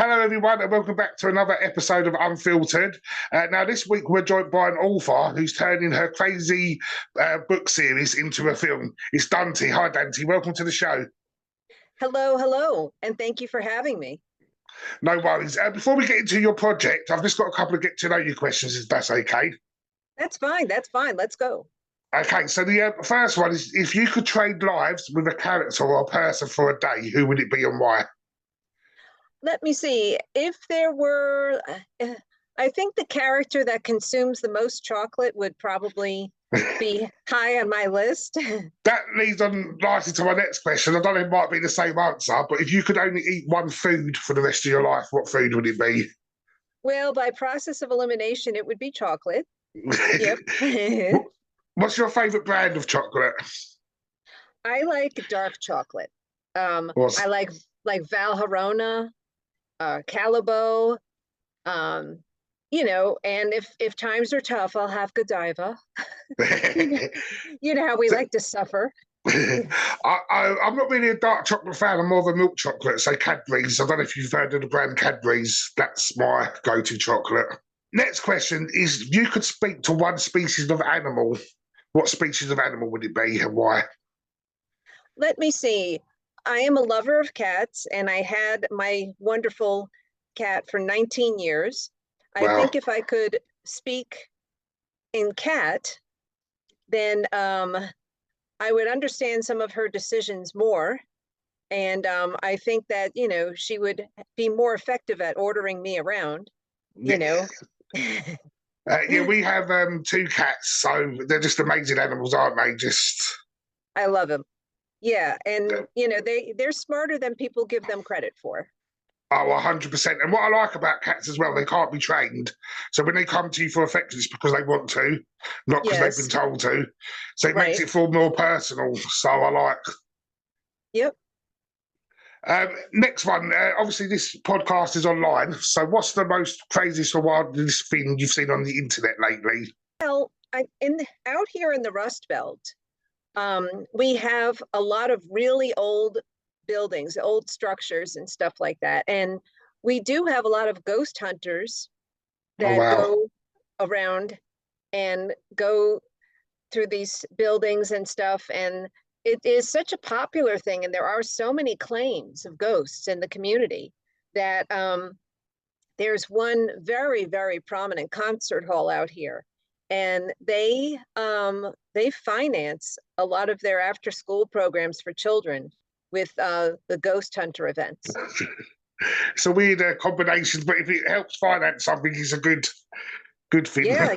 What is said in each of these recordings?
Hello, everyone, and welcome back to another episode of Unfiltered. Now, this week we're joined by an author who's turning her crazy book series into a film. It's Dante. Hi, Dante. Welcome to the show. Hello, hello, and thank you for having me. No worries. Before we get into your project, I've just got a couple of get-to-know-you questions, if that's okay. That's fine. That's fine. Let's go. Okay, so the first one is, if you could trade lives with a character or a person for a day, who would it be and why? Let me see. If there were, I think the character that consumes the most chocolate would probably be high on my list. That leads on nicely to my next question. I don't know if it might be the same answer, but if you could only eat one food for the rest of your life, what food would it be? Well, by process of elimination, it would be chocolate. Yep. What's your favourite brand of chocolate? I like dark chocolate. I like Valharona, Calabo, and if times are tough, I'll have Godiva. You know how we like to suffer. I'm not really a dark chocolate fan. I'm more of a milk chocolate, so Cadbury's. I don't know if you've heard of the brand Cadbury's. That's my go-to chocolate. Next question is, you could speak to one species of animal. What species of animal would it be and why? Let me see. I am a lover of cats, and I had my wonderful cat for 19 years. Wow. I think if I could speak in cat, then I would understand some of her decisions more. And I think that, she would be more effective at ordering me around, Yeah, we have two cats, so they're just amazing animals, aren't they? I love them. Yeah, and they're smarter than people give them credit for. Oh, 100%. And what I like about cats as well, they can't be trained. So when they come to you for affection, it's because they want to, not because they've been told to. So it makes it feel more personal. So I like. Yep. Next one. Obviously, this podcast is online. So what's the most craziest or wildest thing you've seen on the internet lately? Well, out here in the Rust Belt, we have a lot of really old buildings, old structures and stuff like that. And we do have a lot of ghost hunters that go around and go through these buildings and stuff. And it is such a popular thing. And there are so many claims of ghosts in the community that there's one very, very prominent concert hall out here. And they finance a lot of their after school programs for children with the ghost hunter events. It's a weird combination, but if it helps finance something, it's a good thing. Yeah.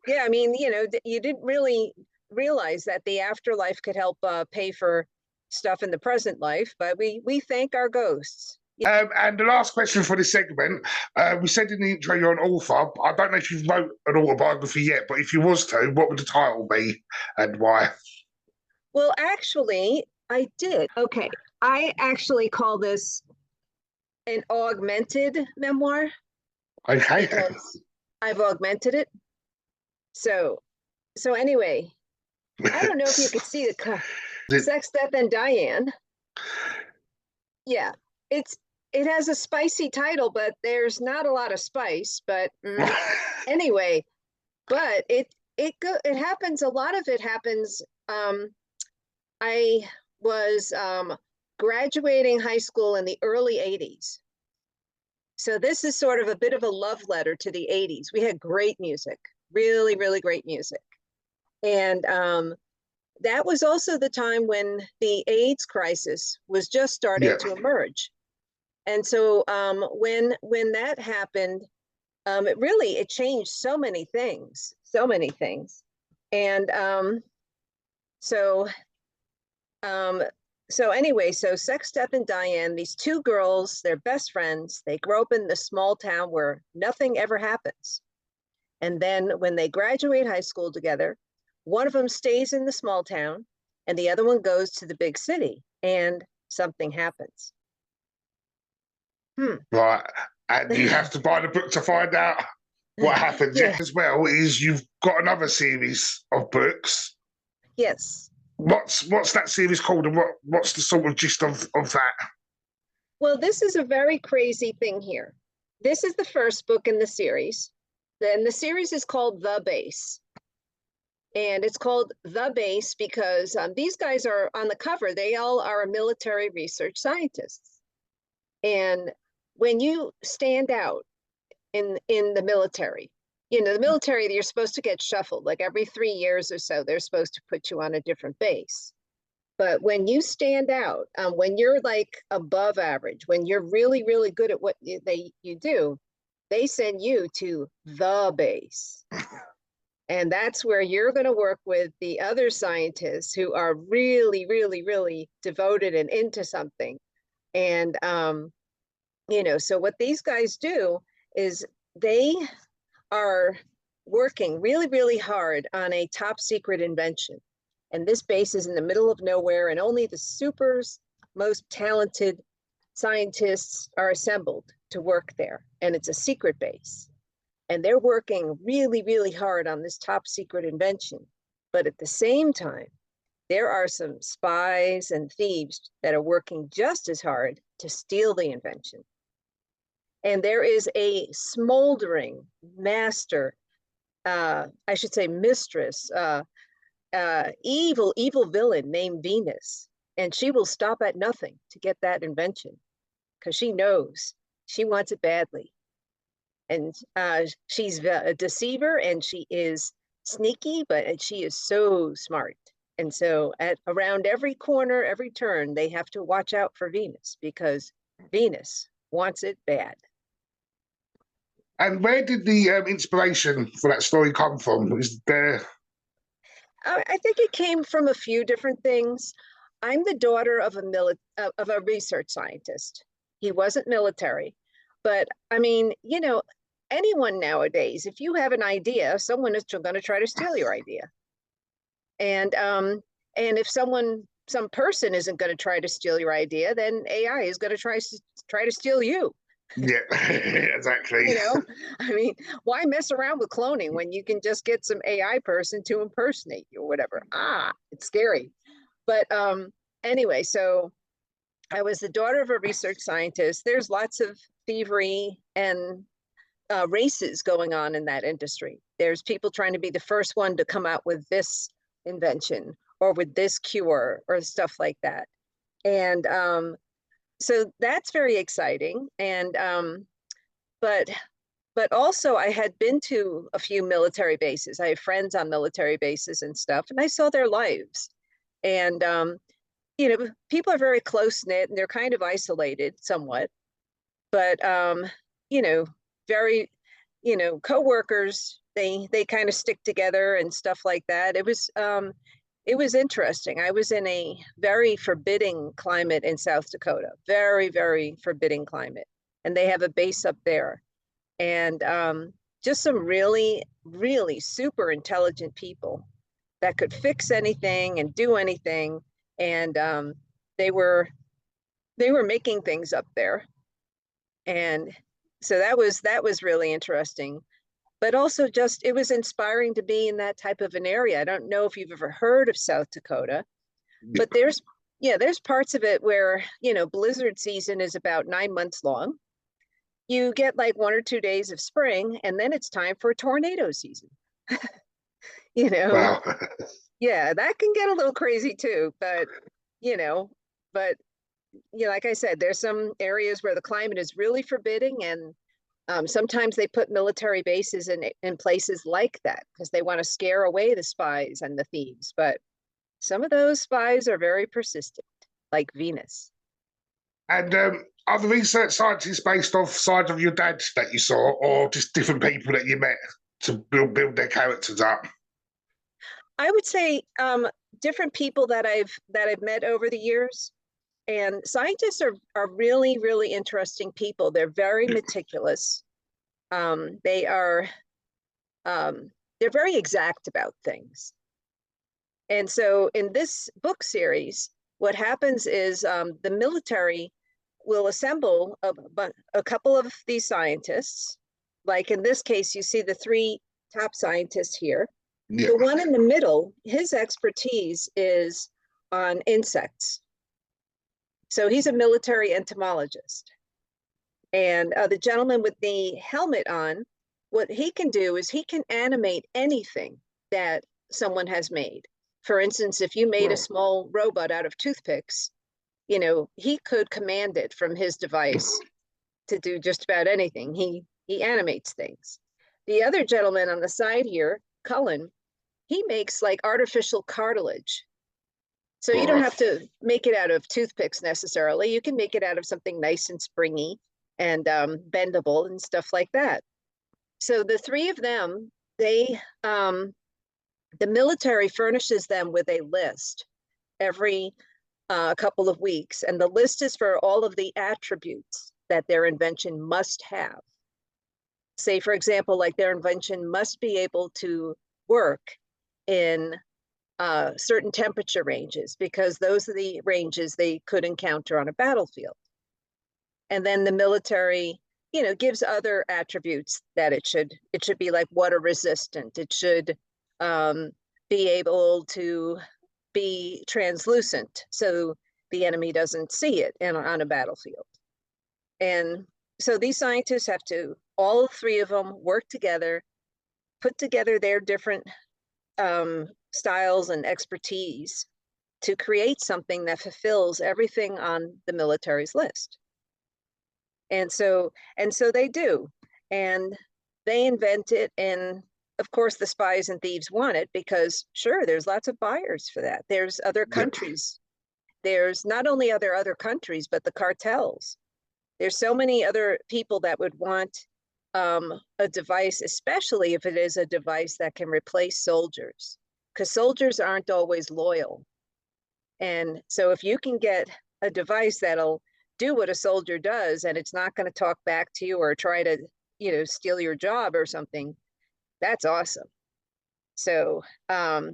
I mean, you didn't really realize that the afterlife could help pay for stuff in the present life, but we thank our ghosts. And the last question for this segment, we said in the intro you're an author. I don't know if you've wrote an autobiography yet, but if you was to, what would the title be and why? Well, actually, I did. Okay. I actually call this an augmented memoir. Okay. Because I've augmented it. So anyway, I don't know if you could see the cover. Sex, Death, and Diane. Yeah, it has a spicy title, but there's not a lot of spice. But anyway, but it happens. A lot of it happens. I was graduating high school in the early 80s. So this is sort of a bit of a love letter to the 80s. We had great music, really, really great music. And that was also the time when the AIDS crisis was just starting to emerge. And so when that happened, it changed so many things. And so anyway, so Sex, Death, and Diane, these two girls, they're best friends. They grow up in this small town where nothing ever happens. And then when they graduate high school together, one of them stays in the small town and the other one goes to the big city, and something happens. Right. And you have to buy the book to find out what happens. As well is you've got another series of books. Yes. What's that series called, and what's the sort of gist of that? Well, this is a very crazy thing here. This is the first book in the series. Then the series is called The Base. And it's called The Base because these guys are on the cover. They all are military research scientists. And when you stand out in the military, you know, the military, you're supposed to get shuffled. Like every 3 years or so, they're supposed to put you on a different base. But when you stand out, when you're like above average, when you're really, really good at what you do, they send you to the base. And that's where you're going to work with the other scientists who are really, really, really devoted and into something. And, you know, so what these guys do is they are working really, really hard on a top secret invention. And this base is in the middle of nowhere, and only the most talented scientists are assembled to work there. And it's a secret base. And they're working really, really hard on this top secret invention. But at the same time, there are some spies and thieves that are working just as hard to steal the invention. And there is a smoldering master, I should say mistress, evil villain named Venus. And she will stop at nothing to get that invention because she knows she wants it badly. And she's a deceiver, and she is sneaky, but she is so smart. And so around every corner, every turn, they have to watch out for Venus because Venus wants it bad. And where did the inspiration for that story come from? Is there? I think it came from a few different things. I'm the daughter of a research scientist. He wasn't military, but I mean, you know, anyone nowadays, if you have an idea, someone is going to try to steal your idea. And if some person isn't going to try to steal your idea, then AI is going to try to steal you. Yeah, exactly. You know, I mean, why mess around with cloning when you can just get some AI person to impersonate you or whatever? It's scary. But anyway, so I was the daughter of a research scientist. There's lots of thievery and races going on in that industry. There's people trying to be the first one to come out with this invention or with this cure or stuff like that. And so that's very exciting. And but also I had been to a few military bases. I have friends on military bases and stuff, and I saw their lives. And you know, people are very close knit and they're kind of isolated somewhat. But you know, very, you know, coworkers, they kind of stick together and stuff like that. It was interesting. I was in a very forbidding climate in South Dakota, very, very forbidding climate. And they have a base up there. And just some really, really super intelligent people that could fix anything and do anything. And they were making things up there. And so that was really interesting. But also just, it was inspiring to be in that type of an area. I don't know if you've ever heard of South Dakota, but there's parts of it where, you know, blizzard season is about 9 months long. You get like 1 or 2 days of spring, and then it's time for tornado season. You know, Wow. Yeah, that can get a little crazy too, but you know, like I said, there's some areas where the climate is really forbidding, and sometimes they put military bases in places like that because they want to scare away the spies and the thieves. But some of those spies are very persistent, like Venus. And are the research scientists based off side of your dad that you saw, or just different people that you met to build their characters up? I would say different people that I've met over the years. And scientists are really, really interesting people. They're very meticulous. They're very exact about things. And so in this book series, what happens is the military will assemble a couple of these scientists. Like in this case, you see the 3 top scientists here. Yeah. The one in the middle, his expertise is on insects. So he's a military entomologist. And the gentleman with the helmet on, what he can do is he can animate anything that someone has made. For instance, if you made a small robot out of toothpicks, you know, he could command it from his device to do just about anything. He animates things. The other gentleman on the side here, Cullen, he makes like artificial cartilage. So you don't have to make it out of toothpicks necessarily. You can make it out of something nice and springy and bendable and stuff like that. So the three of them, the military furnishes them with a list every couple of weeks, and the list is for all of the attributes that their invention must have. Say, for example, like their invention must be able to work in certain temperature ranges, because those are the ranges they could encounter on a battlefield. And then the military, you know, gives other attributes that it should be like water resistant. It should be able to be translucent so the enemy doesn't see it on a battlefield. And so these scientists have to, all three of them, work together, put together their different styles and expertise to create something that fulfills everything on the military's list. And so they do. And they invent it, and of course the spies and thieves want it because sure, there's lots of buyers for that. There's other countries. There's not only other countries, but the cartels. There's so many other people that would want a device, especially if it is a device that can replace soldiers, because soldiers aren't always loyal. And so if you can get a device that'll do what a soldier does, and it's not going to talk back to you or try to, you know, steal your job or something, that's awesome. So but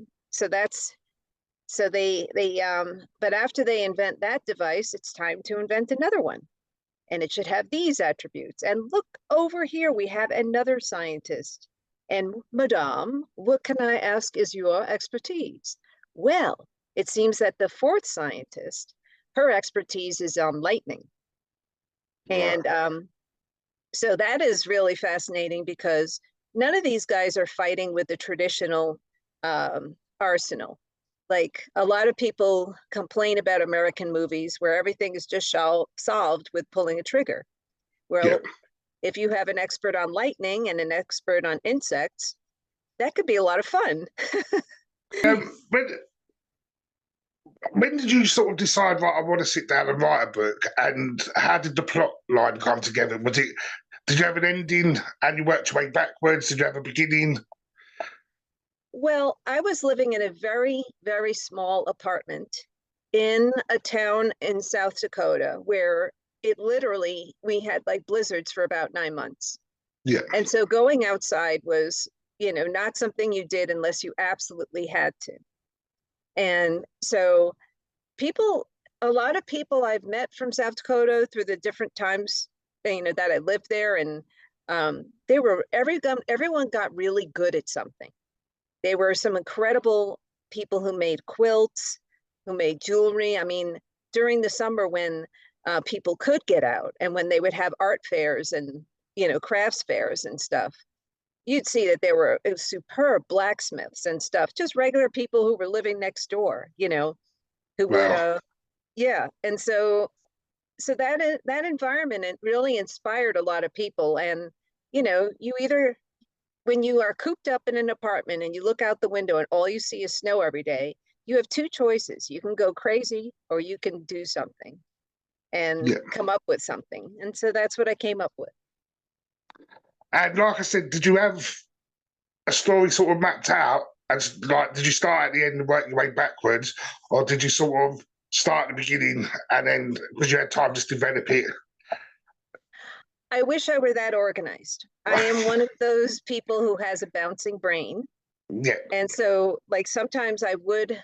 after they invent that device, it's time to invent another one, and it should have these attributes. And look over here, we have another scientist. And Madame, what can I ask is your expertise? Well, it seems that the fourth scientist, her expertise is on lightning. And so that is really fascinating because none of these guys are fighting with the traditional arsenal. Like a lot of people complain about American movies where everything is just solved with pulling a trigger. Well, if you have an expert on lightning and an expert on insects, that could be a lot of fun. When did you sort of decide, right, I want to sit down and write a book? And how did the plot line come together? Did you have an ending and you worked your way backwards? Did you have a beginning? Well, I was living in a very, very small apartment in a town in South Dakota where it literally, we had like blizzards for about 9 months. Yeah. And so going outside was, you know, not something you did unless you absolutely had to. And so a lot of people I've met from South Dakota through the different times, you know, that I lived there, and everyone got really good at something. They were some incredible people who made quilts, who made jewelry. I mean, during the summer when people could get out and when they would have art fairs and, you know, crafts fairs and stuff, you'd see that there were superb blacksmiths and stuff, just regular people who were living next door, you know, who would, And so that environment, it really inspired a lot of people. And, you know, when you are cooped up in an apartment and you look out the window and all you see is snow every day, you have two choices. You can go crazy or you can do something and come up with something. And so that's what I came up with. And like I said, did you have a story sort of mapped out? And like, did you start at the end and work your way backwards? Or did you sort of start at the beginning and then, because you had time, just develop it? I wish I were that organized. I am one of those people who has a bouncing brain. Yeah. And so like sometimes I would,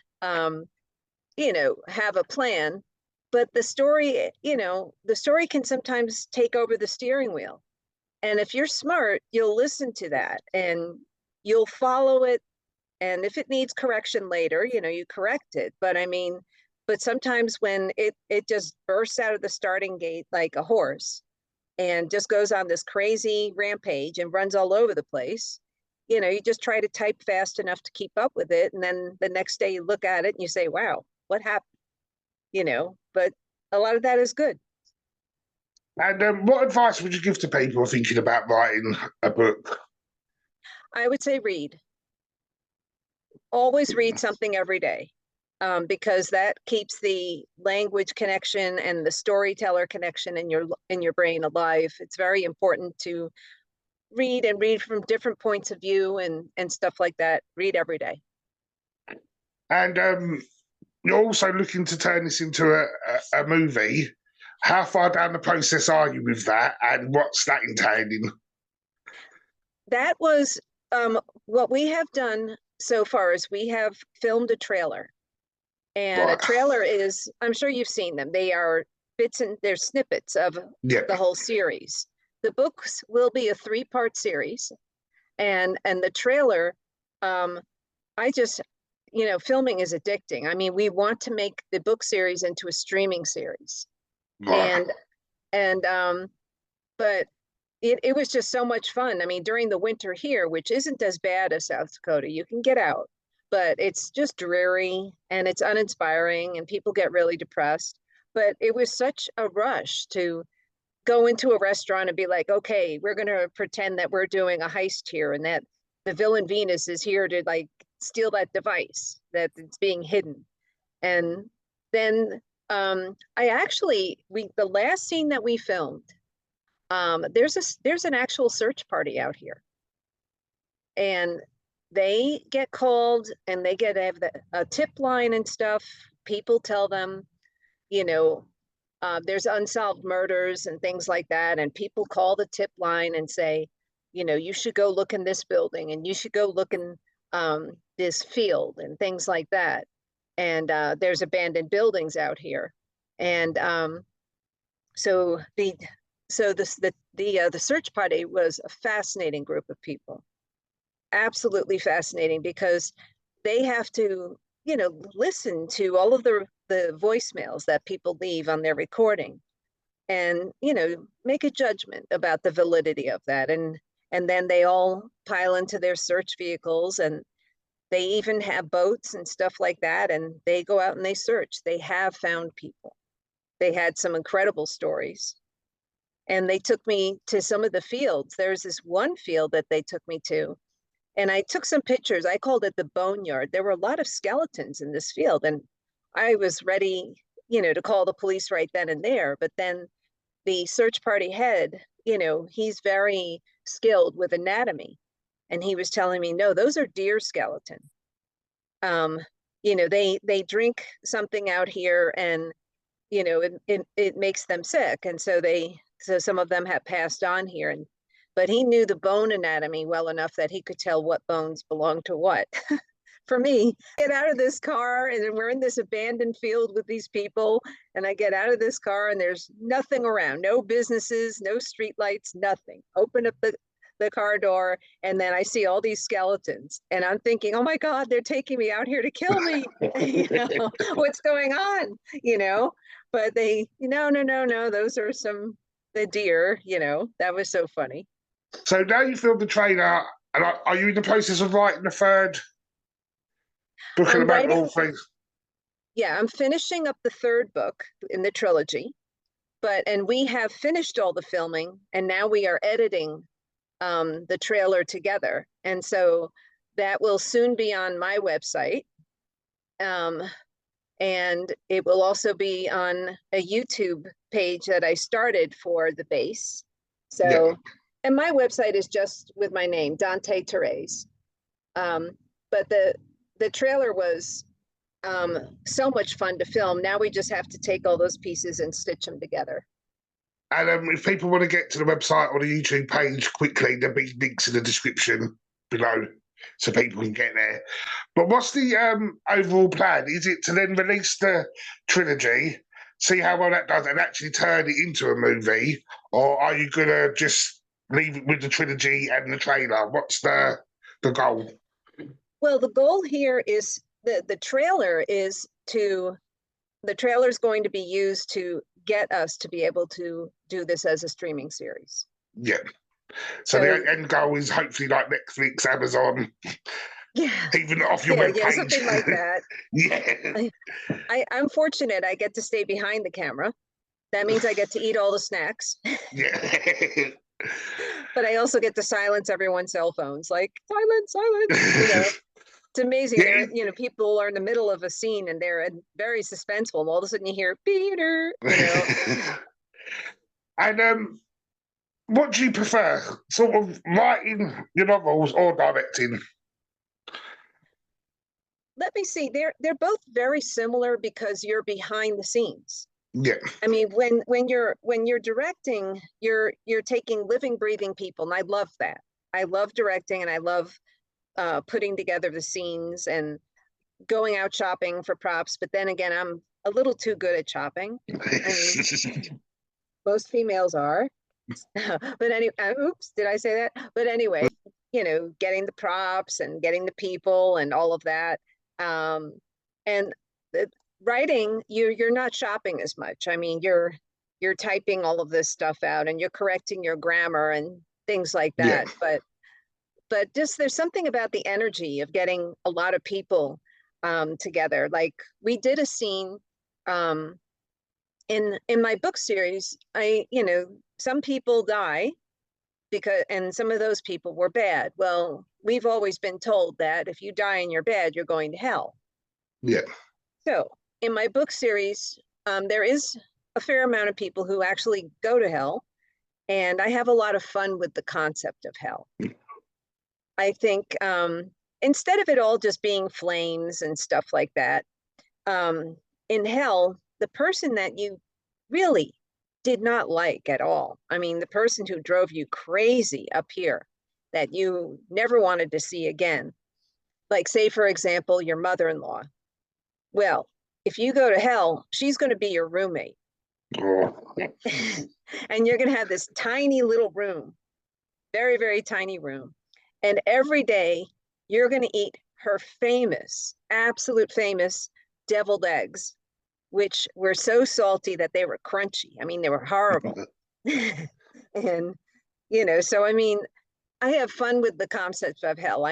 you know, have a plan, but the story can sometimes take over the steering wheel. And if you're smart, you'll listen to that and you'll follow it. And if it needs correction later, you know, you correct it. But I mean, but sometimes when it just bursts out of the starting gate like a horse and just goes on this crazy rampage and runs all over the place, you know, you just try to type fast enough to keep up with it. And then the next day you look at it and you say, wow, what happened? You know, but a lot of that is good. And what advice would you give to people thinking about writing a book? I would say read. Always read something every day, because that keeps the language connection and the storyteller connection in your brain alive. It's very important to read and read from different points of view and stuff like that. Read every day. And you're also looking to turn this into a movie. How far down the process are you with that, and what's that entailing? That was what we have done so far is we have filmed a trailer. And a Right. trailer is, I'm sure you've seen them. They are bits and they're snippets of Yeah. the whole series. The books will be a 3-part series. And the trailer, I just, you know, filming is addicting. I mean, we want to make the book series into a streaming series. Right. But it was just so much fun. I mean, during the winter here, which isn't as bad as South Dakota, you can get out, but it's just dreary and it's uninspiring and people get really depressed. But it was such a rush to go into a restaurant and be like, okay, we're going to pretend that we're doing a heist here and that the villain Venus is here to like steal that device that it's being hidden. And then the last scene that we filmed, there's an actual search party out here, and they get called and they get a tip line and stuff. People tell them, you know, there's unsolved murders and things like that, and people call the tip line and say, you know, you should go look in this building and you should go look in this field and things like that. And there's abandoned buildings out here, and so the search party was a fascinating group of people, absolutely fascinating, because they have to, you know, listen to all of the voicemails that people leave on their recording, and you know, make a judgment about the validity of that, and then they all pile into their search vehicles, and they even have boats and stuff like that, and they go out and they search. They have found people. They had some incredible stories. And they took me to some of the fields. There's this one field that they took me to, and I took some pictures. I called it the boneyard. There were a lot of skeletons in this field, and I was ready, you know, to call the police right then and there. But then the search party head, you know, he's very skilled with anatomy, and he was telling me, no, those are deer skeleton. You know, they drink something out here, and you know, it makes them sick, and so some of them have passed on here. And but he knew the bone anatomy well enough that he could tell what bones belong to what. For me, get out of this car, and then we're in this abandoned field with these people, and I get out of this car and there's nothing around, no businesses, no street lights, nothing. Open up the car door, and then I see all these skeletons, and I'm thinking, oh my God, they're taking me out here to kill me. You know, what's going on? You know, but they, no, those are the deer, you know. That was so funny. So now you filmed the trailer, and are you in the process of writing the third book I'm about writing, all things? yeah, I'm finishing up the 3rd book in the trilogy, and we have finished all the filming, and now we are editing the trailer together. And so that will soon be on my website. And it will also be on a YouTube page that I started for the base. So, yeah. And my website is just with my name, Dante Terese. But the trailer was so much fun to film. Now we just have to take all those pieces and stitch them together. And if people want to get to the website or the YouTube page quickly, there'll be links in the description below so people can get there. But what's the overall plan? Is it to then release the trilogy, see how well that does, and actually turn it into a movie? Or are you going to just leave it with the trilogy and the trailer? What's the goal? Well, the goal here is the trailer is to the trailer is going to be used to get us to be able to do this as a streaming series. Yeah. So the end goal is hopefully like Netflix, Amazon, yeah, even off your webpage. something like that. Yeah. I'm fortunate. I get to stay behind the camera. That means I get to eat all the snacks. Yeah. But I also get to silence everyone's cell phones, like silence, silence. You know, it's amazing. Yeah, There, you know, people are in the middle of a scene and they're very suspenseful. And all of a sudden you hear Peter. You know. And what do you prefer, sort of writing your novels or directing? Let me see. They're both very similar because you're behind the scenes. Yeah. I mean, when you're directing, you're taking living, breathing people, and I love that. I love directing, and I love putting together the scenes and going out shopping for props. But then again, I'm a little too good at shopping. I mean, most females are. But anyway, oops, did I say that? But anyway, you know, getting the props and getting the people and all of that. And the writing, you're not shopping as much. I mean, you're typing all of this stuff out and you're correcting your grammar and things like that. Yeah. But just there's something about the energy of getting a lot of people together. Like we did a scene in my book series. You know, some people die and some of those people were bad. Well, we've always been told that if you die and you're bad, you're going to hell. Yeah. So in my book series, there is a fair amount of people who actually go to hell, and I have a lot of fun with the concept of hell. I think instead of it all just being flames and stuff like that, in hell, the person that you really did not like at all, I mean, the person who drove you crazy up here that you never wanted to see again, like say, for example, your mother-in-law. Well, if you go to hell, she's going to be your roommate. Oh. And you're going to have this tiny little room, very, very tiny room. And every day you're going to eat her famous, absolute famous deviled eggs, which were so salty that they were crunchy. I mean, they were horrible. And, you know, so, I mean, I have fun with the concept of hell.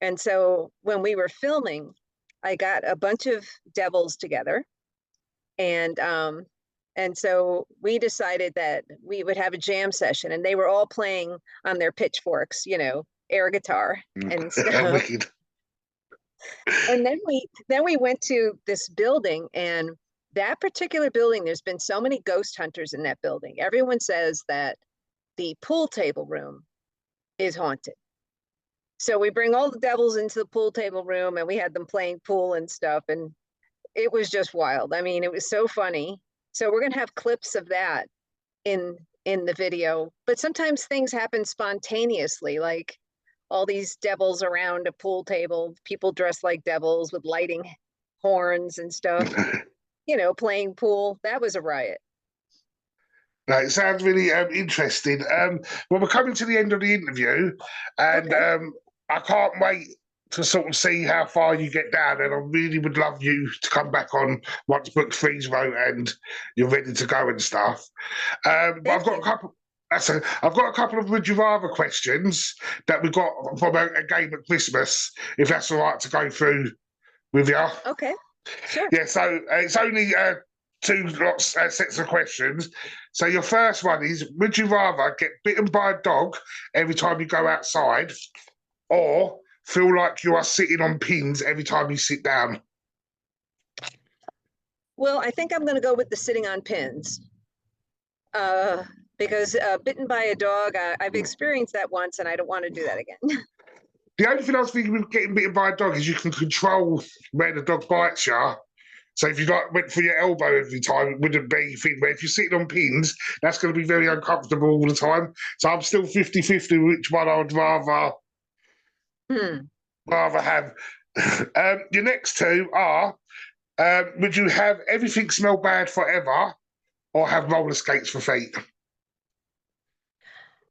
And so when we were filming, I got a bunch of devils together, and so we decided that we would have a jam session, and they were all playing on their pitchforks, you know, air guitar and stuff. And then we went to this building, and that particular building, there's been so many ghost hunters in that building. Everyone says that the pool table room is haunted. So we bring all the devils into the pool table room, and we had them playing pool and stuff, and it was just wild. I mean, it was so funny. So we're gonna have clips of that in the video. But sometimes things happen spontaneously, like all these devils around a pool table, people dressed like devils with lighting horns and stuff, you know, playing pool. That was a riot. No, it sounds really interesting. Well, we're coming to the end of the interview, and Okay. I can't wait to sort of see how far you get down. And I really would love you to come back on once book three's wrote and you're ready to go and stuff. But I've got a couple. I've got a couple of would you rather questions that we got from a game at Christmas, if that's all right to go through with you. Okay. Sure. Yeah. So it's only two sets of questions. So your first one is, would you rather get bitten by a dog every time you go outside, or feel like you are sitting on pins every time you sit down? Well, I think I'm going to go with the sitting on pins. Because bitten by a dog, I've experienced that once, and I don't want to do that again. The only thing I was thinking with getting bitten by a dog is you can control where the dog bites you. So if you like went for your elbow every time, it wouldn't be a thing. But if you're sitting on pins, that's going to be very uncomfortable all the time. So I'm still 50-50 which one I would rather have. Your next two are, would you have everything smell bad forever, or have roller skates for feet?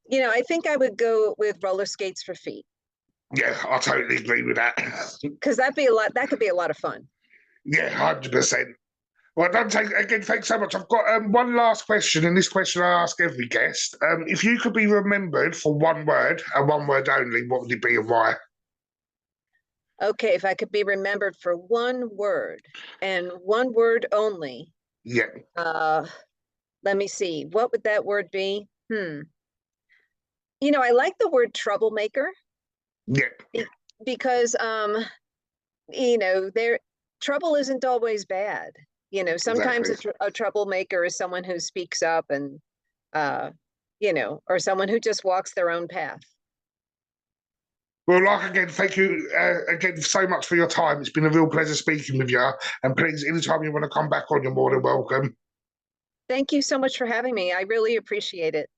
You know, I think I would go with roller skates for feet. Yeah, I totally agree with that. Because that could be a lot of fun. Yeah, 100%. Well, Dante, again, thanks so much. I've got one last question, and this question I ask every guest. If you could be remembered for one word, and one word only, what would it be and why? Okay, if I could be remembered for one word and one word only, Yeah, let me see. What would that word be? You know, I like the word troublemaker yeah, because you know, trouble isn't always bad. You know, sometimes exactly. a troublemaker is someone who speaks up and you know, or someone who just walks their own path. Well, like again, thank you again so much for your time. It's been a real pleasure speaking with you. And please, anytime you want to come back on, you're more than welcome. Thank you so much for having me. I really appreciate it.